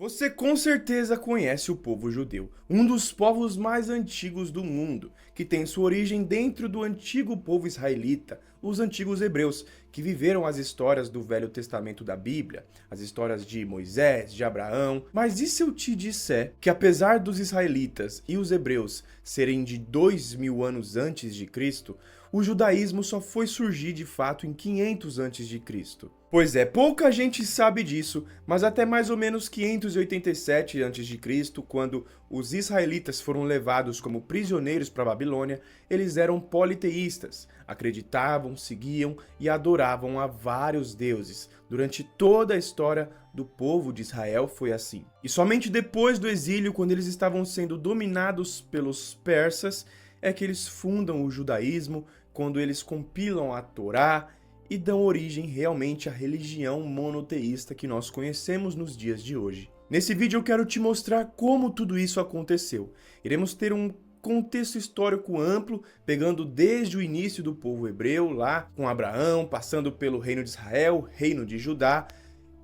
Você com certeza conhece o povo judeu, um dos povos mais antigos do mundo, que tem sua origem dentro do antigo povo israelita, os antigos hebreus, que viveram as histórias do Velho Testamento da Bíblia, as histórias de Moisés, de Abraão. Mas e se eu te disser que apesar dos israelitas e os hebreus serem de 2000 anos antes de Cristo, o judaísmo só foi surgir de fato em 500 antes de Cristo? Pois é, pouca gente sabe disso, mas até mais ou menos 587 a.C., quando os israelitas foram levados como prisioneiros para a Babilônia, eles eram politeístas, acreditavam, seguiam e adoravam a vários deuses. Durante toda a história do povo de Israel foi assim. E somente depois do exílio, quando eles estavam sendo dominados pelos persas, é que eles fundam o judaísmo, quando eles compilam a Torá e dão origem realmente à religião monoteísta que nós conhecemos nos dias de hoje. Nesse vídeo eu quero te mostrar como tudo isso aconteceu. Iremos ter um contexto histórico amplo, pegando desde o início do povo hebreu, lá com Abraão, passando pelo reino de Israel, reino de Judá,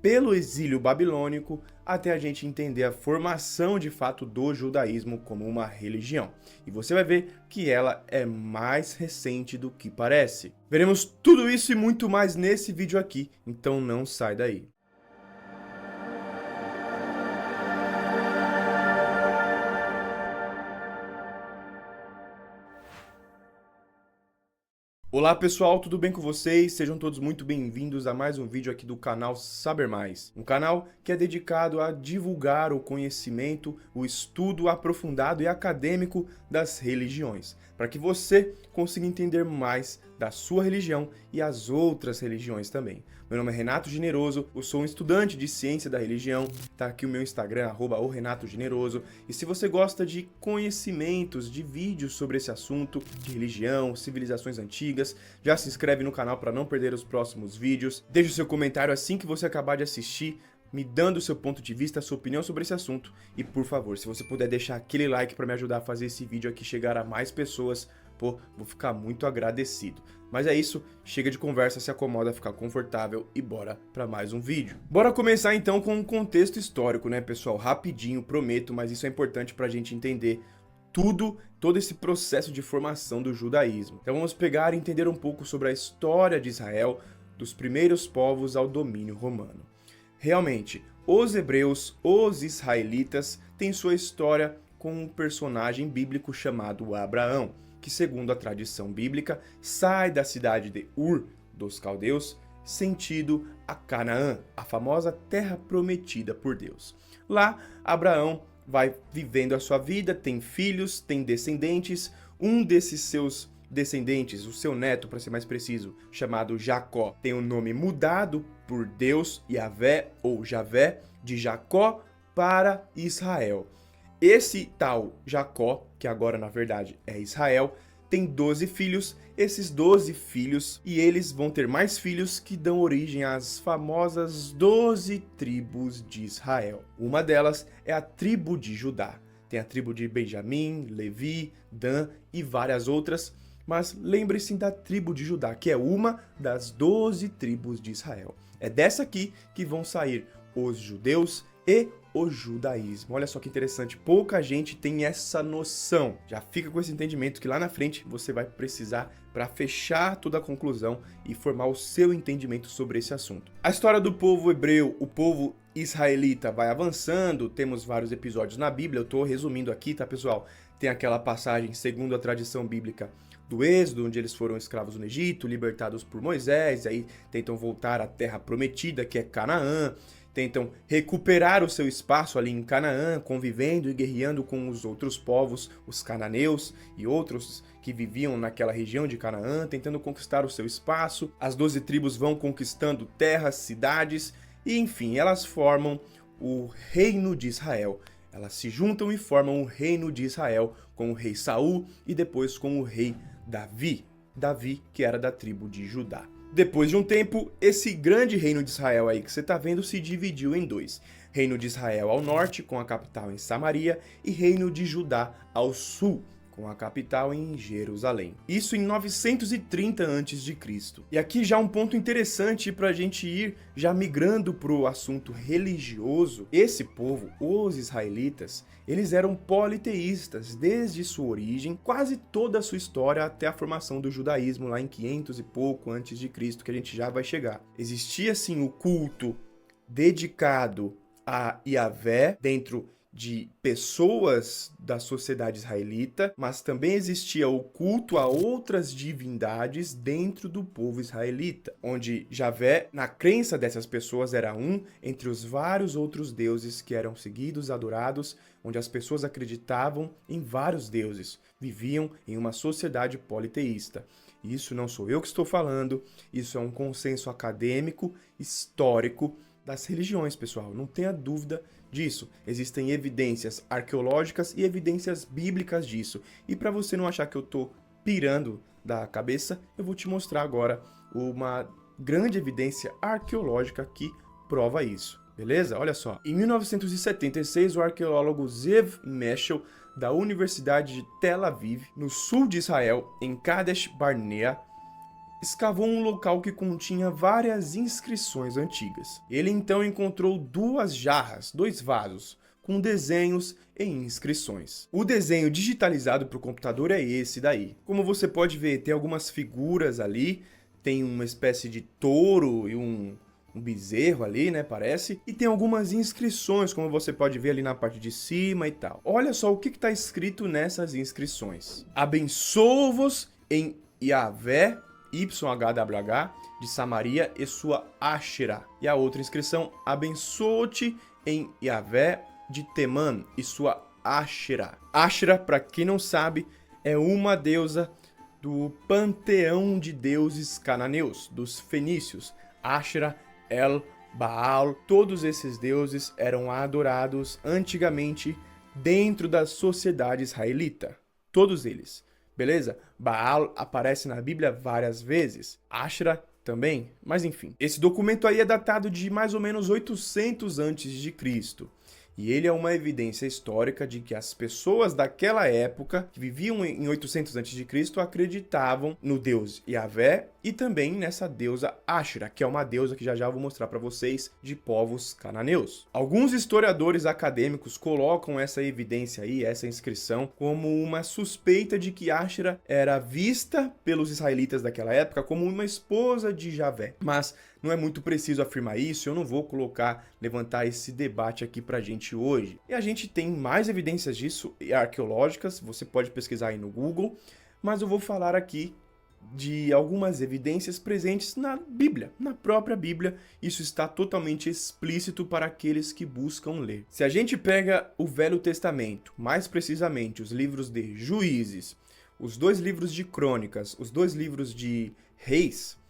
pelo exílio babilônico, até a gente entender a formação de fato do judaísmo como uma religião. E você vai ver que ela é mais recente do que parece. Veremos tudo isso e muito mais nesse vídeo aqui, então não sai daí. Olá pessoal, tudo bem com vocês? Sejam todos muito bem-vindos a mais um vídeo aqui do canal Saber Mais. Um canal que é dedicado a divulgar o conhecimento, o estudo aprofundado e acadêmico das religiões, para que você consiga entender mais da sua religião e as outras religiões também. Meu nome é Renato Generoso, eu sou um estudante de ciência da religião, tá aqui o meu Instagram, @orenatogeneroso, e se você gosta de conhecimentos, de vídeos sobre esse assunto, de religião, civilizações antigas, já se inscreve no canal para não perder os próximos vídeos, deixa o seu comentário assim que você acabar de assistir, me dando o seu ponto de vista, a sua opinião sobre esse assunto, e por favor, se você puder deixar aquele like para me ajudar a fazer esse vídeo aqui chegar a mais pessoas, pô, vou ficar muito agradecido. Mas é isso, chega de conversa, se acomoda, fica confortável e bora para mais um vídeo. Bora começar então com um contexto histórico, né, pessoal? Rapidinho, prometo, mas isso é importante para a gente entender todo esse processo de formação do judaísmo. Então vamos pegar e entender um pouco sobre a história de Israel, dos primeiros povos ao domínio romano. Realmente, os hebreus, os israelitas, têm sua história com um personagem bíblico chamado Abraão, que segundo a tradição bíblica, sai da cidade de Ur, dos caldeus, sentido a Canaã, a famosa terra prometida por Deus. Lá, Abraão vai vivendo a sua vida, tem filhos, tem descendentes, um desses seus descendentes, o seu neto, para ser mais preciso, chamado Jacó, tem o nome mudado por Deus, Yahvé ou Javé, de Jacó para Israel. Esse tal Jacó, que agora na verdade é Israel, tem 12 filhos, esses 12 filhos, e eles vão ter mais filhos que dão origem às famosas 12 tribos de Israel. Uma delas é a tribo de Judá. Tem a tribo de Benjamim, Levi, Dan e várias outras, mas lembre-se da tribo de Judá, que é uma das 12 tribos de Israel. É dessa aqui que vão sair os judeus e o judaísmo. Olha só que interessante, pouca gente tem essa noção. Já fica com esse entendimento que lá na frente você vai precisar para fechar toda a conclusão e formar o seu entendimento sobre esse assunto. A história do povo hebreu, o povo israelita vai avançando, temos vários episódios na Bíblia, eu estou resumindo aqui, tá pessoal? Tem aquela passagem segundo a tradição bíblica do Êxodo, onde eles foram escravos no Egito, libertados por Moisés, e aí tentam voltar à terra prometida, que é Canaã, tentam recuperar o seu espaço ali em Canaã, convivendo e guerreando com os outros povos, os cananeus e outros que viviam naquela região de Canaã, tentando conquistar o seu espaço. As 12 tribos vão conquistando terras, cidades e, enfim, elas formam o reino de Israel. Elas se juntam e formam o reino de Israel com o rei Saul e depois com o rei Davi. Davi, que era da tribo de Judá. Depois de um tempo, esse grande reino de Israel aí que você está vendo se dividiu em dois. Reino de Israel ao norte, com a capital em Samaria, e reino de Judá ao sul, com a capital em Jerusalém. Isso em 930 a.C. E aqui já um ponto interessante para a gente ir já migrando para o assunto religioso. Esse povo, os israelitas, eles eram politeístas desde sua origem, quase toda a sua história até a formação do judaísmo lá em 500 e pouco antes de Cristo, que a gente já vai chegar. Existia sim o culto dedicado a Yahvé dentro de pessoas da sociedade israelita, mas também existia o culto a outras divindades dentro do povo israelita, onde Yahvé, na crença dessas pessoas, era um entre os vários outros deuses que eram seguidos, adorados, onde as pessoas acreditavam em vários deuses, viviam em uma sociedade politeísta. Isso não sou eu que estou falando, isso é um consenso acadêmico, histórico das religiões, pessoal, não tenha dúvida disso. Existem evidências arqueológicas e evidências bíblicas disso. E para você não achar que eu tô pirando da cabeça, eu vou te mostrar agora uma grande evidência arqueológica que prova isso. Beleza? Olha só. Em 1976, o arqueólogo Zev Meshel, da Universidade de Tel Aviv, no sul de Israel, em Kadesh Barnea, escavou um local que continha várias inscrições antigas. Ele então encontrou duas jarras, dois vasos, com desenhos e inscrições. O desenho digitalizado para o computador é esse daí. Como você pode ver, tem algumas figuras ali, tem uma espécie de touro e um bezerro ali, né, parece, e tem algumas inscrições, como você pode ver ali na parte de cima e tal. Olha só o que está escrito nessas inscrições. Abençoo-vos em Yahvé, YHWH, de Samaria e sua Asherah. E a outra inscrição, abençoo-te em Yahvé de Temã e sua Asherah. Asherah, para quem não sabe, é uma deusa do panteão de deuses cananeus, dos fenícios. Asherah, El, Baal, todos esses deuses eram adorados antigamente dentro da sociedade israelita. Todos eles. Beleza? Baal aparece na Bíblia várias vezes. Asherah também, mas enfim. Esse documento aí é datado de mais ou menos 800 a.C. E ele é uma evidência histórica de que as pessoas daquela época, que viviam em 800 a.C., acreditavam no deus Yahvé e também nessa deusa Asherah, que é uma deusa que já já vou mostrar para vocês, de povos cananeus. Alguns historiadores acadêmicos colocam essa evidência aí, essa inscrição, como uma suspeita de que Asherah era vista pelos israelitas daquela época como uma esposa de Yahvé. Mas não é muito preciso afirmar isso, eu não vou levantar esse debate aqui pra gente hoje. E a gente tem mais evidências disso, arqueológicas, você pode pesquisar aí no Google, mas eu vou falar aqui de algumas evidências presentes na Bíblia, na própria Bíblia. Isso está totalmente explícito para aqueles que buscam ler. Se a gente pega o Velho Testamento, mais precisamente os livros de Juízes, os dois livros de Crônicas, os dois livros de Reis,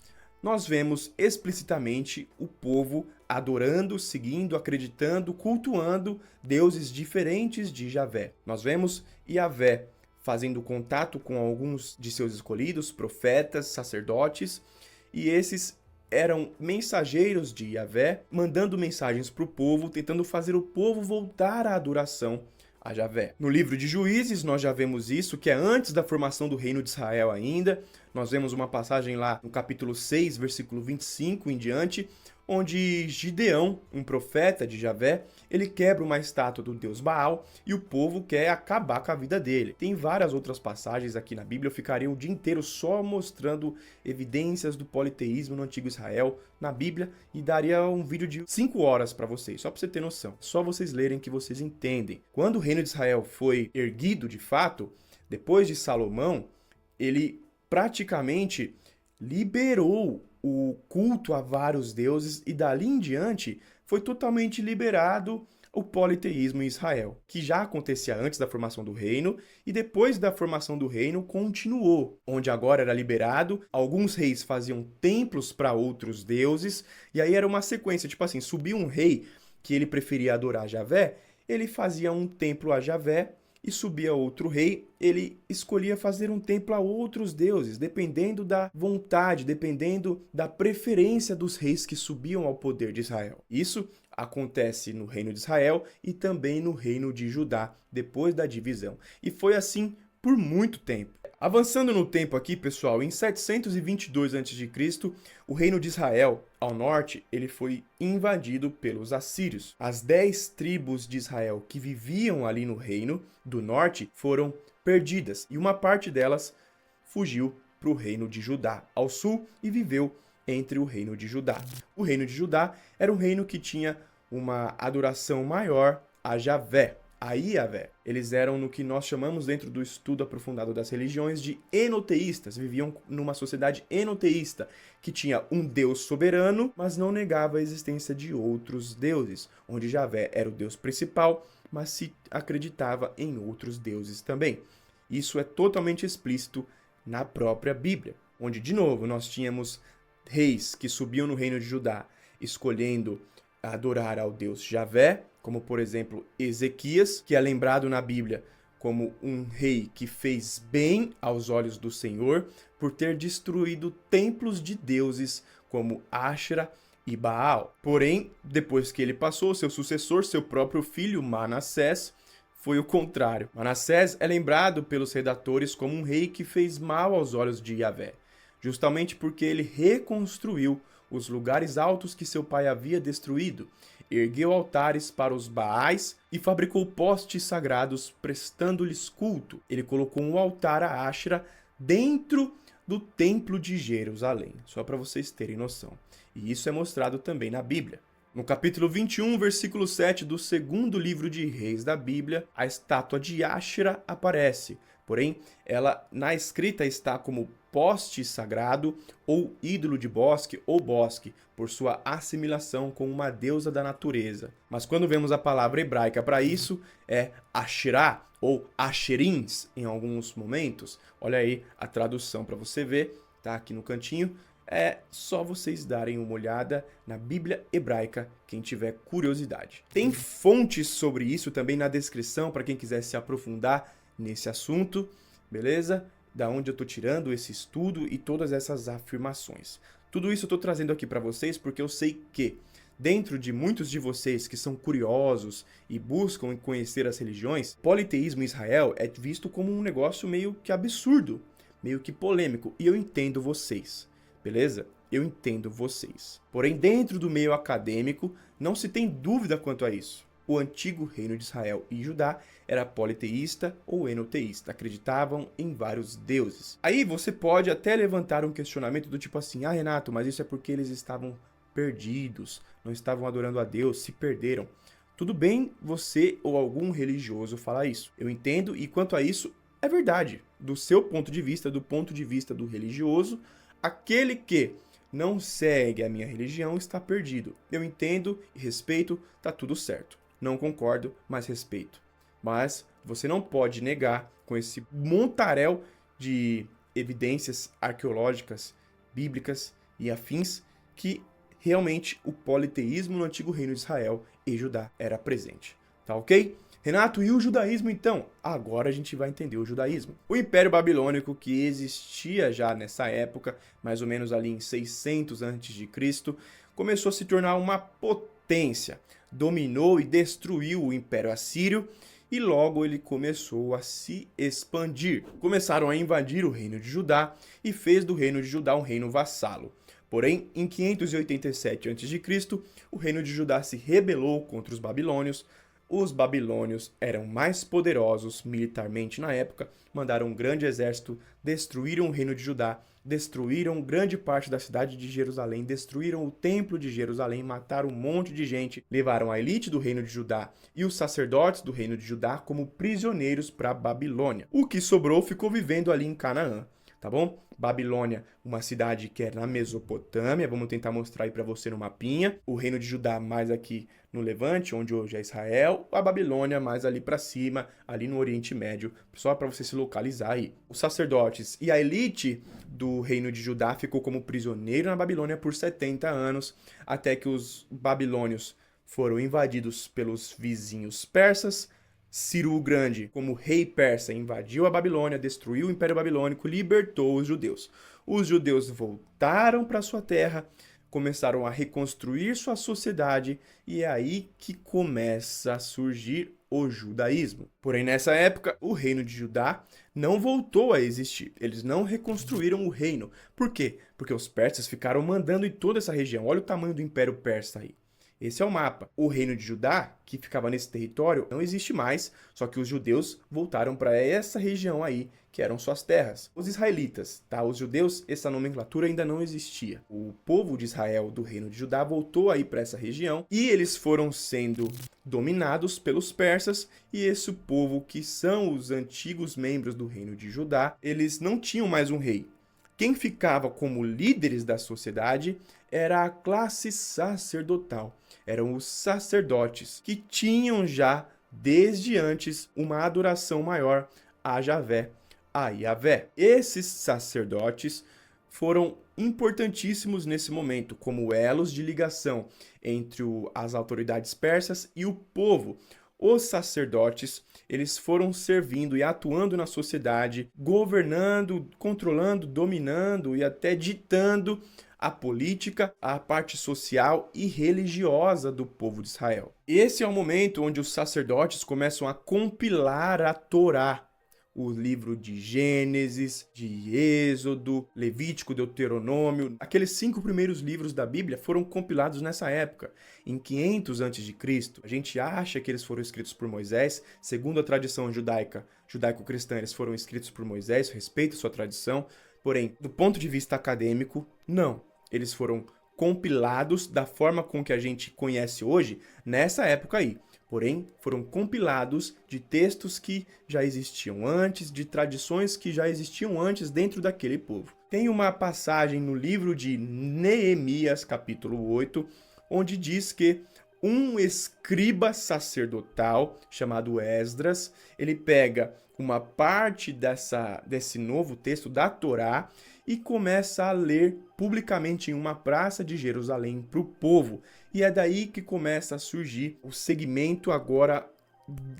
nós vemos explicitamente o povo adorando, seguindo, acreditando, cultuando deuses diferentes de Yahvé. Nós vemos Yahvé fazendo contato com alguns de seus escolhidos, profetas, sacerdotes, e esses eram mensageiros de Yahvé, mandando mensagens para o povo, tentando fazer o povo voltar à adoração a Yahvé. No livro de Juízes, nós já vemos isso, que é antes da formação do reino de Israel ainda. Nós vemos uma passagem lá no capítulo 6, versículo 25 em diante, onde Gideão, um profeta de Yahvé, ele quebra uma estátua do deus Baal e o povo quer acabar com a vida dele. Tem várias outras passagens aqui na Bíblia, eu ficaria o dia inteiro só mostrando evidências do politeísmo no antigo Israel na Bíblia e daria um vídeo de 5 horas para vocês, só para você ter noção. Só vocês lerem que vocês entendem. Quando o reino de Israel foi erguido de fato, depois de Salomão, ele praticamente liberou o culto a vários deuses e dali em diante foi totalmente liberado o politeísmo em Israel, que já acontecia antes da formação do reino e depois da formação do reino continuou, onde agora era liberado, alguns reis faziam templos para outros deuses e aí era uma sequência, tipo assim, subia um rei que ele preferia adorar Yahvé, ele fazia um templo a Yahvé, e subia outro rei, ele escolhia fazer um templo a outros deuses, dependendo da vontade, dependendo da preferência dos reis que subiam ao poder de Israel. Isso acontece no reino de Israel e também no reino de Judá, depois da divisão. E foi assim por muito tempo. Avançando no tempo aqui, pessoal, em 722 a.C., o reino de Israel, ao norte, ele foi invadido pelos assírios. As 10 tribos de Israel que viviam ali no reino do norte foram perdidas, e uma parte delas fugiu para o reino de Judá, ao sul, e viveu entre o reino de Judá. O reino de Judá era um reino que tinha uma adoração maior a Javé, a Iavé. Eles eram no que nós chamamos, dentro do estudo aprofundado das religiões, de enoteístas. Viviam numa sociedade enoteísta, que tinha um Deus soberano, mas não negava a existência de outros deuses, onde Javé era o Deus principal, mas se acreditava em outros deuses também. Isso é totalmente explícito na própria Bíblia, onde, de novo, nós tínhamos reis que subiam no reino de Judá, escolhendo adorar ao Deus Javé, como, por exemplo, Ezequias, que é lembrado na Bíblia como um rei que fez bem aos olhos do Senhor por ter destruído templos de deuses como Áshera e Baal. Porém, depois que ele passou, seu sucessor, seu próprio filho Manassés, foi o contrário. Manassés é lembrado pelos redatores como um rei que fez mal aos olhos de Javé, justamente porque ele reconstruiu os lugares altos que seu pai havia destruído, ergueu altares para os Baais e fabricou postes sagrados, prestando-lhes culto. Ele colocou um altar a Áshera dentro do templo de Jerusalém, só para vocês terem noção. E isso é mostrado também na Bíblia. No capítulo 21, versículo 7 do segundo livro de Reis da Bíblia, a estátua de Áshera aparece. Porém, ela na escrita está como poste sagrado ou ídolo de bosque ou bosque, por sua assimilação com uma deusa da natureza. Mas quando vemos a palavra hebraica para isso, é Asherá ou Asherins em alguns momentos. Olha aí a tradução para você ver, tá aqui no cantinho. É só vocês darem uma olhada na Bíblia hebraica, quem tiver curiosidade. Tem fontes sobre isso também na descrição para quem quiser se aprofundar nesse assunto, beleza? Da onde eu estou tirando esse estudo e todas essas afirmações. Tudo isso eu estou trazendo aqui para vocês porque eu sei que, dentro de muitos de vocês que são curiosos e buscam conhecer as religiões, politeísmo em Israel é visto como um negócio meio que absurdo, meio que polêmico, e eu entendo vocês, beleza? Eu entendo vocês. Porém, dentro do meio acadêmico, não se tem dúvida quanto a isso. O antigo reino de Israel e Judá era politeísta ou enoteísta, acreditavam em vários deuses. Aí você pode até levantar um questionamento do tipo assim: ah, Renato, mas isso é porque eles estavam perdidos, não estavam adorando a Deus, se perderam. Tudo bem você ou algum religioso falar isso. Eu entendo, e quanto a isso, é verdade. Do seu ponto de vista, do ponto de vista do religioso, aquele que não segue a minha religião está perdido. Eu entendo e respeito, tá tudo certo. Não concordo, mas respeito. Mas você não pode negar, com esse montaréu de evidências arqueológicas, bíblicas e afins, que realmente o politeísmo no antigo reino de Israel e Judá era presente. Tá ok? Renato, e o judaísmo então? Agora a gente vai entender o judaísmo. O Império Babilônico, que existia já nessa época, mais ou menos ali em 600 a.C., começou a se tornar uma potência. Dominou e destruiu o Império Assírio e logo ele começou a se expandir. Começaram a invadir o reino de Judá e fez do reino de Judá um reino vassalo. Porém, em 587 a.C., o reino de Judá se rebelou contra os babilônios. Os babilônios eram mais poderosos militarmente na época, mandaram um grande exército, destruíram o reino de Judá, destruíram grande parte da cidade de Jerusalém, destruíram o templo de Jerusalém, mataram um monte de gente, levaram a elite do reino de Judá e os sacerdotes do reino de Judá como prisioneiros para a Babilônia. O que sobrou ficou vivendo ali em Canaã. Tá bom? Babilônia, uma cidade que é na Mesopotâmia, vamos tentar mostrar aí para você no mapinha. O reino de Judá mais aqui no Levante, onde hoje é Israel. A Babilônia mais ali para cima, ali no Oriente Médio, só para você se localizar aí. Os sacerdotes e a elite do reino de Judá ficou como prisioneiro na Babilônia por 70 anos, até que os babilônios foram invadidos pelos vizinhos persas. Ciro o Grande, como rei persa, invadiu a Babilônia, destruiu o Império Babilônico, libertou os judeus. Os judeus voltaram para sua terra, começaram a reconstruir sua sociedade e é aí que começa a surgir o judaísmo. Porém, nessa época, o reino de Judá não voltou a existir. Eles não reconstruíram o reino. Por quê? Porque os persas ficaram mandando em toda essa região. Olha o tamanho do Império Persa aí. Esse é o mapa. O reino de Judá, que ficava nesse território, não existe mais, só que os judeus voltaram para essa região aí, que eram suas terras. Os israelitas, tá? Os judeus, essa nomenclatura ainda não existia. O povo de Israel do reino de Judá voltou aí para essa região e eles foram sendo dominados pelos persas, e esse povo, que são os antigos membros do reino de Judá, eles não tinham mais um rei. Quem ficava como líderes da sociedade era a classe sacerdotal. Eram os sacerdotes, que tinham já, desde antes, uma adoração maior a Javé, a Yahvé. Esses sacerdotes foram importantíssimos nesse momento, como elos de ligação entre as autoridades persas e o povo. Os sacerdotes, eles foram servindo e atuando na sociedade, governando, controlando, dominando e até ditando a política, a parte social e religiosa do povo de Israel. Esse é o momento onde os sacerdotes começam a compilar a Torá, o livro de Gênesis, de Êxodo, Levítico, Deuteronômio. Aqueles 5 primeiros livros da Bíblia foram compilados nessa época, em 500 a.C. A gente acha que eles foram escritos por Moisés. Segundo a tradição judaico-cristã, eles foram escritos por Moisés, respeito sua tradição. Porém, do ponto de vista acadêmico, não. Eles foram compilados da forma com que a gente conhece hoje, nessa época aí. Porém, foram compilados de textos que já existiam antes, de tradições que já existiam antes dentro daquele povo. Tem uma passagem no livro de Neemias, capítulo 8, onde diz que um escriba sacerdotal chamado Esdras, ele pega uma parte desse novo texto da Torá e começa a ler publicamente em uma praça de Jerusalém para o povo. E é daí que começa a surgir o segmento agora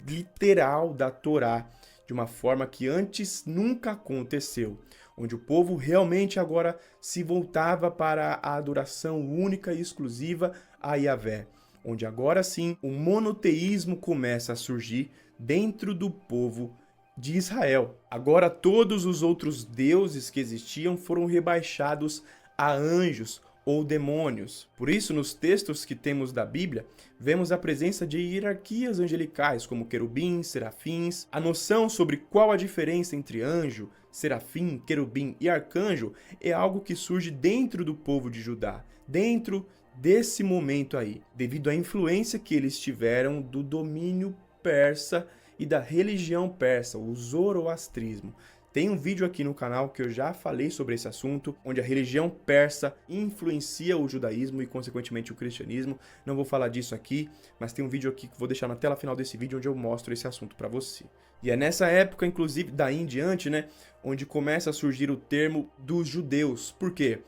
literal da Torá, de uma forma que antes nunca aconteceu, onde o povo realmente agora se voltava para a adoração única e exclusiva a Yahvé, onde agora sim o monoteísmo começa a surgir dentro do povo de Israel. Agora todos os outros deuses que existiam foram rebaixados a anjos ou demônios. Por isso, nos textos que temos da Bíblia, vemos a presença de hierarquias angelicais, como querubins, serafins. A noção sobre qual a diferença entre anjo, serafim, querubim e arcanjo é algo que surge dentro do povo de Judá, dentro desse momento aí, devido à influência que eles tiveram do domínio persa e da religião persa, o zoroastrismo. Tem um vídeo aqui no canal que eu já falei sobre esse assunto, onde a religião persa influencia o judaísmo e, consequentemente, o cristianismo. Não vou falar disso aqui, mas tem um vídeo aqui que vou deixar na tela final desse vídeo, onde eu mostro esse assunto para você. E é nessa época, inclusive, daí em diante, né, onde começa a surgir o termo dos judeus. Por quê?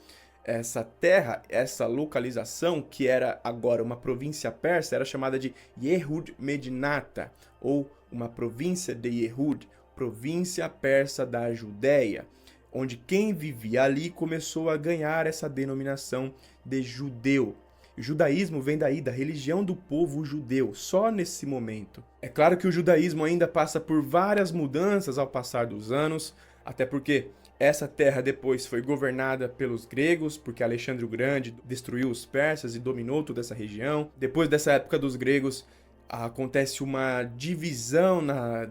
Essa terra, essa localização, que era agora uma província persa, era chamada de Yehud Medinata, ou uma província de Yehud, província persa da Judéia, onde quem vivia ali começou a ganhar essa denominação de judeu. O judaísmo vem daí, da religião do povo judeu, só nesse momento. É claro que o judaísmo ainda passa por várias mudanças ao passar dos anos, até porque essa terra depois foi governada pelos gregos, porque Alexandre o Grande destruiu os persas e dominou toda essa região. Depois dessa época dos gregos, acontece uma divisão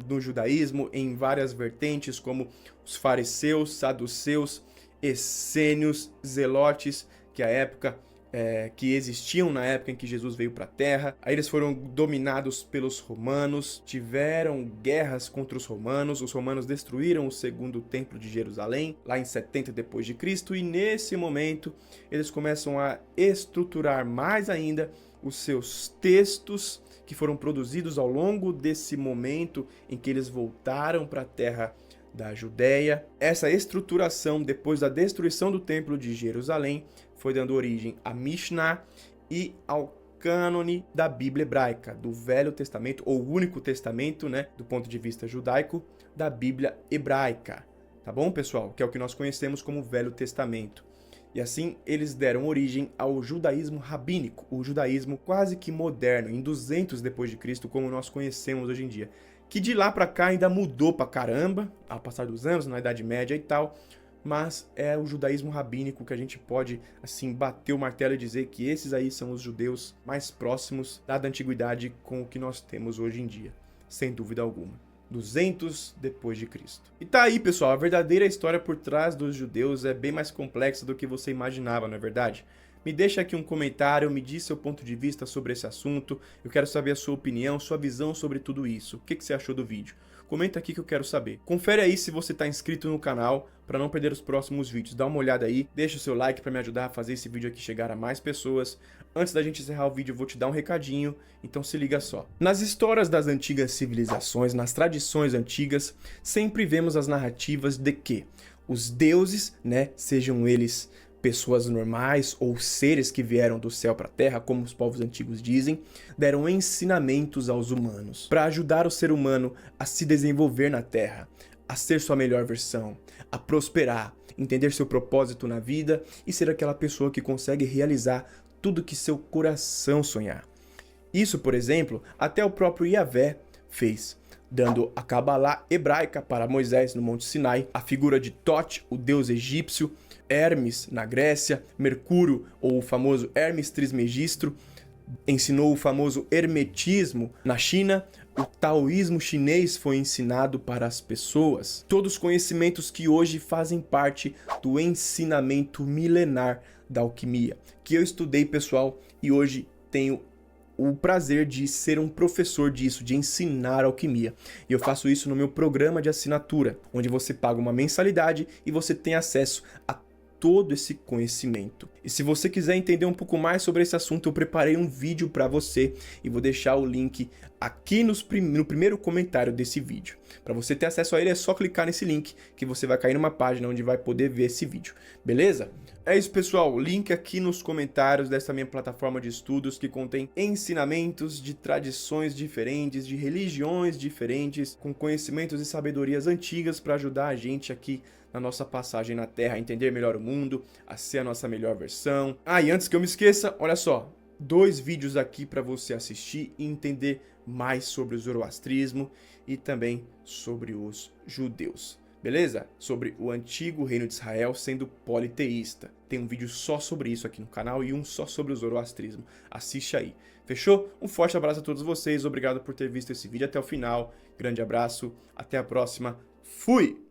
no judaísmo em várias vertentes, como os fariseus, saduceus, essênios, zelotes, que existiam na época em que Jesus veio para a Terra. Aí eles foram dominados pelos romanos, tiveram guerras contra os romanos destruíram o segundo templo de Jerusalém, lá em 70 depois de Cristo, e nesse momento eles começam a estruturar mais ainda os seus textos que foram produzidos ao longo desse momento em que eles voltaram para a terra da Judéia. Essa estruturação, depois da destruição do templo de Jerusalém, foi dando origem à Mishnah e ao cânone da Bíblia hebraica, do Velho Testamento, ou Único Testamento, né, do ponto de vista judaico, da Bíblia hebraica. Tá bom, pessoal? Que é o que nós conhecemos como Velho Testamento. E assim eles deram origem ao judaísmo rabínico, o judaísmo quase que moderno, em 200 depois de Cristo, como nós conhecemos hoje em dia. Que de lá para cá ainda mudou pra caramba, ao passar dos anos, na Idade Média e tal, mas é o judaísmo rabínico que a gente pode, assim, bater o martelo e dizer que esses aí são os judeus mais próximos da antiguidade com o que nós temos hoje em dia, sem dúvida alguma. 200 depois de Cristo. E tá aí, pessoal, a verdadeira história por trás dos judeus é bem mais complexa do que você imaginava, não é verdade? Me deixa aqui um comentário, me diz seu ponto de vista sobre esse assunto, eu quero saber a sua opinião, sua visão sobre tudo isso. O que você achou do vídeo? Comenta aqui que eu quero saber. Confere aí se você está inscrito no canal para não perder os próximos vídeos. Dá uma olhada aí, deixa o seu like para me ajudar a fazer esse vídeo aqui chegar a mais pessoas. Antes da gente encerrar o vídeo, eu vou te dar um recadinho, então se liga só. Nas histórias das antigas civilizações, nas tradições antigas, sempre vemos as narrativas de que os deuses, né, sejam eles pessoas normais ou seres que vieram do céu para a terra, como os povos antigos dizem, deram ensinamentos aos humanos para ajudar o ser humano a se desenvolver na terra, a ser sua melhor versão, a prosperar, entender seu propósito na vida e ser aquela pessoa que consegue realizar tudo que seu coração sonhar. Isso, por exemplo, até o próprio Yahvé fez, dando a Cabalá hebraica para Moisés no Monte Sinai, a figura de Thoth, o deus egípcio, Hermes na Grécia, Mercúrio, ou o famoso Hermes Trismegisto, ensinou o famoso hermetismo na China, o taoísmo chinês foi ensinado para as pessoas. Todos os conhecimentos que hoje fazem parte do ensinamento milenar da alquimia, que eu estudei, pessoal, e hoje tenho o prazer de ser um professor disso, de ensinar alquimia. E eu faço isso no meu programa de assinatura, onde você paga uma mensalidade e você tem acesso a todo esse conhecimento. E se você quiser entender um pouco mais sobre esse assunto, eu preparei um vídeo para você e vou deixar o link aqui no primeiro comentário desse vídeo. Para você ter acesso a ele é só clicar nesse link que você vai cair numa página onde vai poder ver esse vídeo, beleza? É isso, pessoal, link aqui nos comentários dessa minha plataforma de estudos que contém ensinamentos de tradições diferentes, de religiões diferentes, com conhecimentos e sabedorias antigas para ajudar a gente aqui na nossa passagem na Terra, a entender melhor o mundo, a ser a nossa melhor versão. Ah, e antes que eu me esqueça, olha só, 2 vídeos aqui para você assistir e entender mais sobre o zoroastrismo e também sobre os judeus. Beleza? Sobre o antigo reino de Israel sendo politeísta. Tem um vídeo só sobre isso aqui no canal e um só sobre o zoroastrismo. Assiste aí. Fechou? Um forte abraço a todos vocês. Obrigado por ter visto esse vídeo até o final. Grande abraço. Até a próxima. Fui!